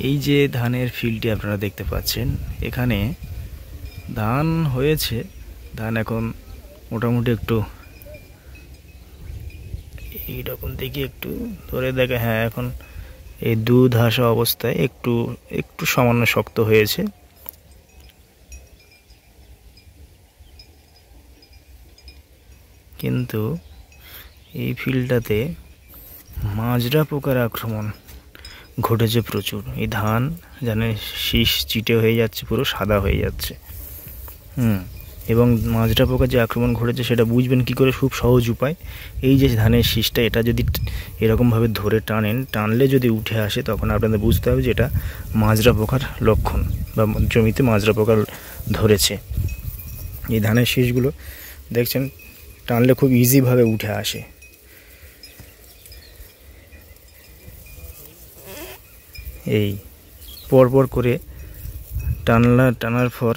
এই যে ধানের ফিল্ডটি আপনারা দেখতে পাচ্ছেন, এখানে ধান হয়েছে। ধান এখন মোটামুটি একটু এইরকম দেখি, একটু ধরে দেখে, হ্যাঁ এখন এই দুধ আসা অবস্থায় একটু একটু সামান্য শক্ত হয়েছে। কিন্তু এই ফিল্ডটাতে মাজরা পোকার আক্রমণ ঘটেছে প্রচুর। এই ধান জানেন শীষ চিটে হয়ে যাচ্ছে, পুরো সাদা হয়ে যাচ্ছে। এবং মাজরা পোকার যে আক্রমণ ঘটেছে সেটা বুঝবেন কি করে? খুব সহজ উপায়। এই যে ধানের শীষটা, এটা যদি এরকমভাবে ধরে টানলে যদি উঠে আসে, তখন আপনাদের বুঝতে হবে যে এটা মাজরা পোকার লক্ষণ বা জমিতে মাজরা পোকা ধরেছে। এই ধানের শীষগুলো দেখছেন টানলে খুব ইজিভাবে উঠে আসে। এই পরপর করে টানার পর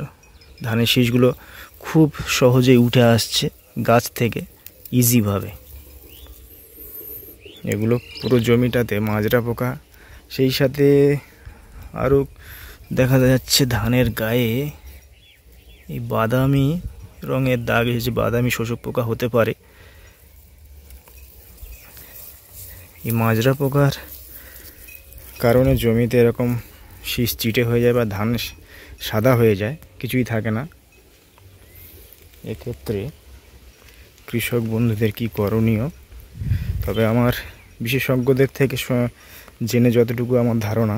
ধানের শীষগুলো খুব সহজেই উঠে আসছে গাছ থেকে ইজিভাবে। এগুলো পুরো জমিটাতে মাজরা পোকা, সেই সাথে আরও দেখা যাচ্ছে ধানের গায়ে এই বাদামি রঙের দাগ এসেছে। বাদামি শোষক পোকা হতে পারে। এই মাজরা পোকার কারণে জমিতে এরকম শীষ চিটে হয়ে যায় বা ধান সাদা হয়ে যায়, কিছুই থাকে না। এক্ষেত্রে কৃষক বন্ধুদের কি করণীয়? তবে আমার বিশেষজ্ঞদের থেকে জেনে যতটুকু আমার ধারণা,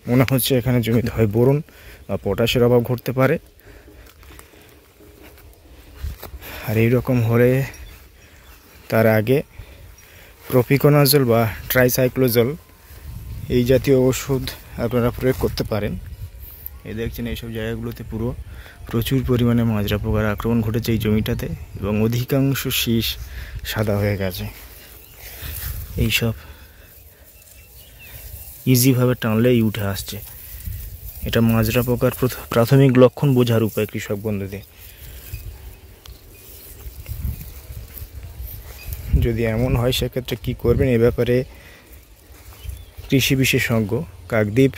মনে হচ্ছে এখানে জমিতে হয় বোরন বা পটাশের অভাব ঘটতে পারে। আর এইরকম হলে তার আগে প্রপিকোনাজল বা ট্রাইসাইক্লোজল এই জাতীয় ওষুধ আপনারা প্রয়োগ করতে পারেন। এই দেখছেন এইসব জায়গাগুলোতে প্রচুর পরিমাণে মাজরা পোকার আক্রমণ ঘটেছে এই জমিটাতে, এবং অধিকাংশ শীষ সাদা হয়ে গেছে। এইসব ইজিভাবে টানলেই উঠে আসছে। এটা মাজরা পোকার প্রাথমিক লক্ষণ বোঝার উপায় কৃষক বন্ধুদের। যদি এমন হয় সেক্ষেত্রে কি করবেন, এ ব্যাপারে কৃষি বিশেষজ্ঞ কাকদ্বীপ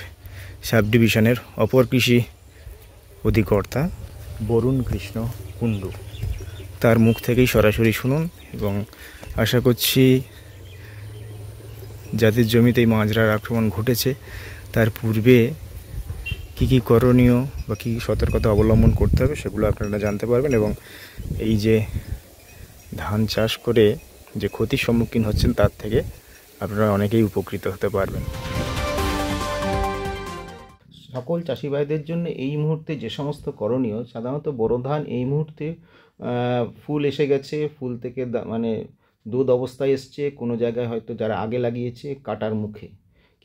সাব ডিভিশনের অপর কৃষি অধিকর্তা বরুণ কৃষ্ণ কুণ্ডু, তার মুখ থেকেই সরাসরি শুনুন। এবং আশা করছি যাদের জমিতে এই মাজরার আক্রমণ ঘটেছে তার পূর্বে কি কি করণীয় বা কী সতর্কতা অবলম্বন করতে হবে সেগুলো আপনারা জানতে পারবেন, এবং এই যে ধান চাষ করে যে ক্ষতির সম্মুখীন হচ্ছেন তার থেকে আপনারা অনেকেই উপকৃত হতে পারবেন। সকল চাষি ভাইদের জন্য এই মুহূর্তে যে সমস্ত করণীয়, সাধারণত বোরো ধান এই মুহূর্তে ফুল এসে গেছে, ফুল থেকে মানে দুধ অবস্থায় এসছে, কোনো জায়গায় হয়তো যারা আগে লাগিয়েছে কাটার মুখে।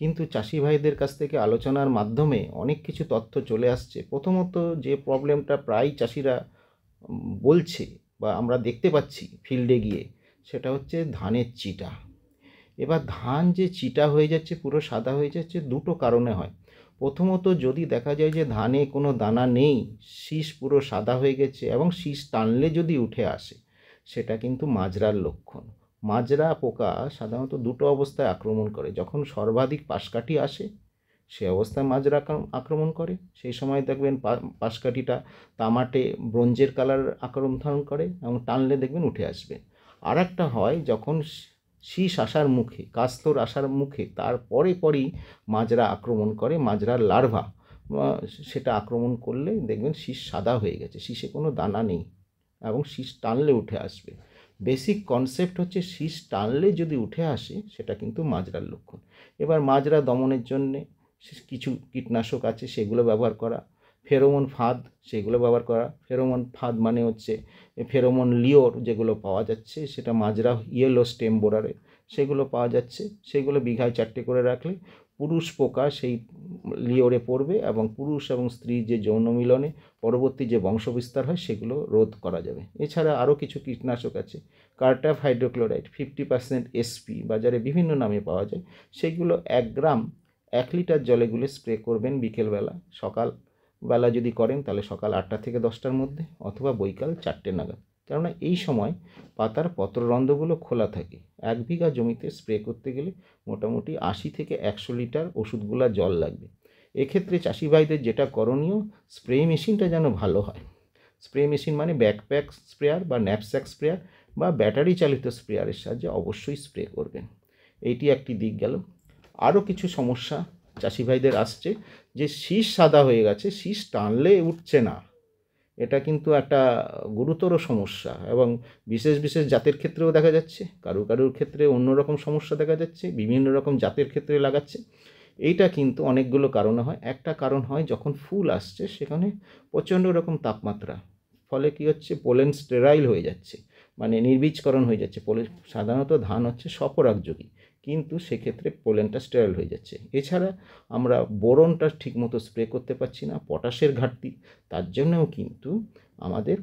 কিন্তু চাষি ভাইদের কাছ থেকে আলোচনার মাধ্যমে অনেক কিছু তথ্য চলে আসছে। প্রথমত যে প্রবলেমটা প্রায় চাষিরা বলছে বা আমরা দেখতে পাচ্ছি ফিল্ডে গিয়ে, সেটা হচ্ছে ধানের চিটা। এবার ধান যে চিটা হয়ে যাচ্ছে, পুরো সাদা হয়ে যাচ্ছে, দুটো কারণে হয়। প্রথমত যদি দেখা যায় যে ধানে কোনো দানা নেই, শীষ পুরো সাদা হয়ে গেছে এবং শীষ টানলে যদি উঠে আসে, সেটা কিন্তু মাজরার লক্ষণ। মাজরা পোকা সাধারণত দুটো অবস্থায় আক্রমণ করে। যখন সর্বাধিক পাশকাঠি আসে সে অবস্থায় মাজরা আক্রমণ করে, সেই সময় দেখবেন পাশকাঠিটা তামাটে ব্রোঞ্জের কালার আক্রমণ ধারণ করে এবং টানলে দেখবেন উঠে আসবে। আর একটা হয় যখন শীষ আসার মুখে, কাস্তর আসার মুখে, পরেই মাজরা আক্রমণ করে। মাজরার লার্ভা সেটা আক্রমণ করলে দেখবেন শীষ সাদা হয়ে গেছে, শীষে কোনো দানা নেই এবং শীষ টানলে উঠে আসবে। বেসিক কনসেপ্ট হচ্ছে শীষ টানলে যদি উঠে আসে সেটা কিন্তু মাজরার লক্ষণ। এবার মাজরা দমনের জন্যে কিছু কীটনাশক আছে, সেগুলো ব্যবহার করা। ফেরোমন ফাঁদ, সেগুলো ব্যবহার করা। ফেরোমন ফাঁদ মানে হচ্ছে ফেরোমন লিওর যেগুলো পাওয়া যাচ্ছে, সেটা মাজরা ইয়েলো স্টেম বোরারে সেগুলো পাওয়া যাচ্ছে। সেগুলো বিঘায় 4টে করে রাখলে পুরুষ পোকা সেই লিওরে পড়বে এবং পুরুষ এবং স্ত্রীর যে যৌন মিলনে পরবর্তী যে বংশবিস্তার হয় সেগুলো রোধ করা যাবে। এছাড়া আরও কিছু কীটনাশক আছে। কার্টাফ হাইড্রোক্লোরাইড 50% SP বাজারে বিভিন্ন নামে পাওয়া যায়। সেগুলো 1 গ্রাম 1 লিটার জলে গুলে স্প্রে করবেন বিকেলবেলা। সকালবেলা যদি করেন তাহলে সকাল 8টা থেকে 10টার মধ্যে, অথবা বৈকাল 4টে নাগাদ। কেননা এই সময় পাতার পত্ররন্ধ্রগুলো খোলা থাকে। 1 বিঘা জমিতে স্প্রে করতে গেলে মোটামুটি 80 থেকে 100 লিটার ওষুধগুলা জল লাগবে। এক্ষেত্রে চাষি ভাইদের যেটা করণীয়, স্প্রে মেশিনটা যেন ভালো হয়। স্প্রে মেশিন মানে ব্যাকপ্যাক স্প্রেয়ার বা ন্যাপস্যাক স্প্রেয়ার বা ব্যাটারি চালিত স্প্রেয়ারের সাহায্যে অবশ্যই স্প্রে করবেন। এইটি একটি দিক গেল। আরও কিছু সমস্যা চাষি ভাইদের আসছে, যে শীষ সাদা হয়ে গেছে, শীষ টানলে উঠছে না। এটা কিন্তু একটা গুরুতর সমস্যা এবং বিশেষ বিশেষ জাতের ক্ষেত্রেও দেখা যাচ্ছে, কারুর ক্ষেত্রে অন্যরকম সমস্যা দেখা যাচ্ছে, বিভিন্ন রকম জাতের ক্ষেত্রে লাগাচ্ছে। এইটা কিন্তু অনেকগুলো কারণে হয়। একটা কারণ হয় যখন ফুল আসছে সেখানে প্রচণ্ড রকম তাপমাত্রা, ফলে কী হচ্ছে, পোলেন স্টেরাইল হয়ে যাচ্ছে, মানে নির্বীজকরণ হয়ে যাচ্ছে। সাধারণত ধান হচ্ছে স্বপরাগযোগী, কিন্তু সেক্ষেত্রে পোলেনটা স্টেরাইল হয়ে যাচ্ছে। এছাড়া আমরা বোরনটা ঠিকমতো স্প্রে করতে পারছি না, পটাশের ঘাটতি, তার জন্যও কিন্তু আমাদের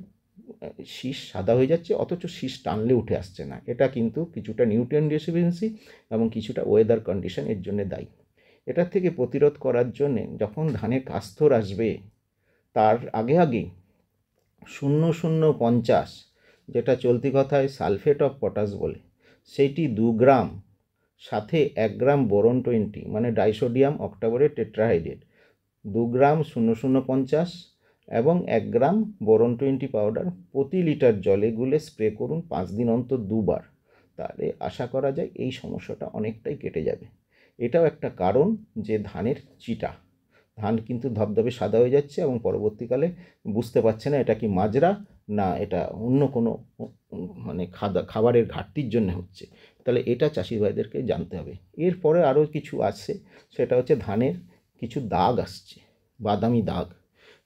শীষ সাদা হয়ে যাচ্ছে, অথচ শীষ টানলে উঠে আসছে না। এটা কিন্তু কিছুটা নিউট্রিয়েন্ট ডেফিসিয়েন্সি এবং কিছুটা ওয়েদার কন্ডিশন এর জন্য দায়ী। এটার থেকে প্রতিরোধ করার জন্যে যখন ধানের কাস্তর আসবে তার আগে 0050, যেটা চলতি কথায় সালফেট অফ পটাশ বলে, সেইটি 2 গ্রাম, সাথে 1 গ্রাম বোরন 20 মানে ডাইসোডিয়াম অক্টাবোরেট টেট্রাহাইড্রেট, 2 গ্রাম 0050 এবং 1 গ্রাম বোরন 20 পাউডার প্রতি লিটার জলে গুলে স্প্রে করুন 5 দিন অন্তর 2 বার। তাহলে আশা করা যায় এই সমস্যাটা অনেকটাই কেটে যাবে। এটাও একটা কারণ যে ধানের চিটা, ধান কিন্তু ধবধবে সাদা হয়ে যাচ্ছে এবং পরবর্তীকালে বুঝতে পারছে না এটা কি মাজরা না এটা অন্য কোনো মানে খাবারের ঘাটতির জন্য হচ্ছে। তাহলে এটা চাষি ভাইদেরকে জানতে হবে। এরপরে আরও কিছু আছে, সেটা হচ্ছে ধানের কিছু দাগ আসছে, বাদামি দাগ,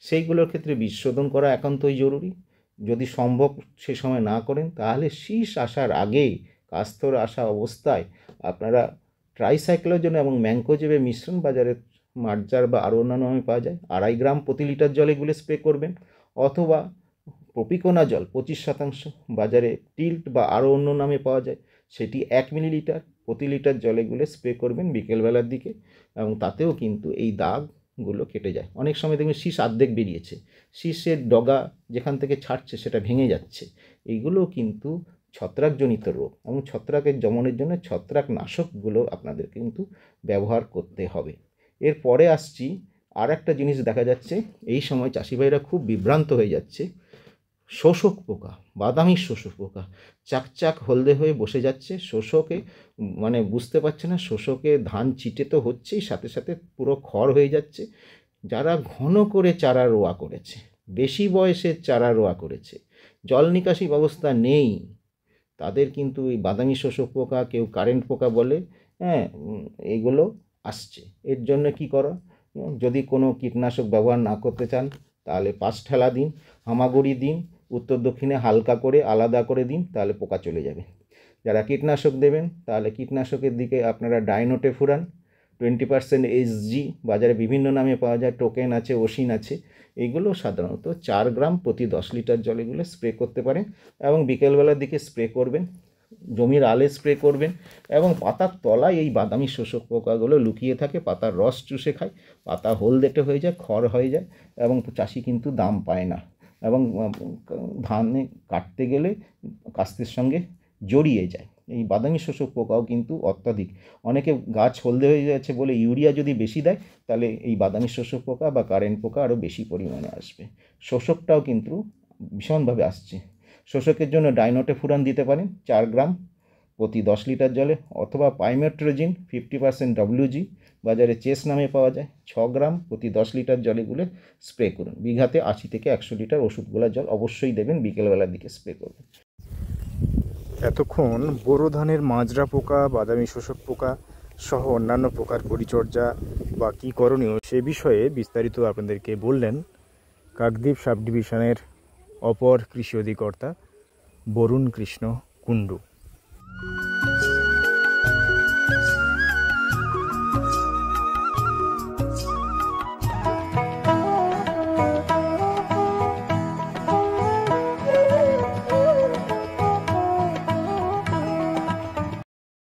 সেইগুলোর ক্ষেত্রে বীজ শোধন করা একান্তই জরুরি। যদি সম্ভব সে সময় না করেন তাহলে শীষ আসার আগে, কাস্তর আসা অবস্থায় আপনারা ট্রাইসাইক্লোজেন এবং ম্যানকোজেবের মিশ্রণ বাজারে মার্জার বা আরও অন্যান্য নামে পাওয়া যায়, 2.5 গ্রাম প্রতি লিটার জলে গুলে স্প্রে করবেন, অথবা প্রপিকোনাজল 25% বাজারে টিল্ট বা আরও অন্য নামে পাওয়া যায়, সেটি 1 মিলিলিটার প্রতি লিটার জলে গুলে স্প্রে করবেন বিকেলবেলার দিকে, এবং তাতেও কিন্তু এই দাগগুলো কেটে যায়। অনেক সময় দেখবেন শীষ অর্ধেক বেরিয়েছে, শীষের ডগা যেখান থেকে ছাড়ছে সেটা ভেঙে যাচ্ছে, এইগুলো কিন্তু ছত্রাকজনিত রোগ, এবং ছত্রাকের দমনের জন্য ছত্রাকনাশকগুলো আপনাদের কিন্তু ব্যবহার করতে হবে। এরপরে আসছি আর একটা জিনিস দেখা যাচ্ছে, এই সময় চাষি ভাইরা খুব বিভ্রান্ত হয়ে যাচ্ছে। শোষক পোকা, বাদামি শোষক পোকা চাকচাক হলদে হয়ে বসে যাচ্ছে, শোষকে মানে বুঝতে পারছে না, শোষকে ধান চিটে তো হচ্ছেই, সাথে সাথে পুরো খড় হয়ে যাচ্ছে। যারা ঘন করে চারা রোয়া করেছে, বেশি বয়সের চারা রোয়া করেছে, জল নিকাশি ব্যবস্থা নেই, তাদের কিন্তু এই বাদামি শোষক পোকা, কেউ কারেন্ট পোকা বলে, এইগুলো আসছে। এর জন্য কি করো, যদি কোনো কীটনাশক ব্যবহার না করতে চান তাহলে 5 ঠেলা দিন, হামাগুড়ি দিন, উত্তর দক্ষিণে হালকা করে আলাদা করে দিন, তাহলে পোকা চলে যাবে। যারা কীটনাশক দেবেন তাহলে কীটনাশকের দিকে আপনারা ডাইনোটে ফুরান 20% SG, বাজারে বিভিন্ন নামে পাওয়া যায়, টোকেন আছে, ওসিন আছে, এগুলো সাধারণত 4 গ্রাম প্রতি 10 লিটার জলে গুলে স্প্রে করতে পারেন, এবং বিকেলবেলার দিকে স্প্রে করবেন, জমির আলে স্প্রে করবেন, এবং পাতার তলায় এই বাদামি শোষক পোকাগুলো লুকিয়ে থাকে, পাতার রস চুষে খায়, পাতা হলদেটে হয়ে যায়, খড় হয়ে যায়, এবং চাষি কিন্তু দাম পায় না, এবং ধানে কাটতে গেলে কাস্তের সঙ্গে জড়িয়ে যায়। এই বাদামি শোষক পোকাও কিন্তু অত্যাধিক, অনেকে গাছ হলদে হয়ে যাচ্ছে বলে ইউরিয়া যদি বেশি দেয় তাহলে এই বাদামি শোষক পোকা বা কারেন্ট পোকা আরও বেশি পরিমাণে আসবে। শোষকটাও কিন্তু ভীষণভাবে আসছে। শোষকের জন্য ডাইনোটে ফুরান দিতে পারেন 4 গ্রাম প্রতি 10 লিটার জলে, অথবা পাইমেট্রোজিন 50% WG, বাজারে চেস নামে পাওয়া যায়, 6 গ্রাম প্রতি 10 লিটার জলে গুলে স্প্রে করুন। বিঘাতে 80 থেকে 100 লিটার ওষুধ গোলা জল অবশ্যই দেবেন, বিকেলবেলার দিকে স্প্রে করবেন। এতক্ষণ বোরো ধানের মাজরা পোকা, বাদামি শোষক পোকা সহ অন্যান্য পোকার পরিচর্যা বা কী করণীয় সে বিষয়ে বিস্তারিত আপনাদেরকে বললেন কাকদ্বীপ সাব ডিভিশনের অপর কৃষি অধিকর্তা বরুণ কৃষ্ণ কুণ্ডু।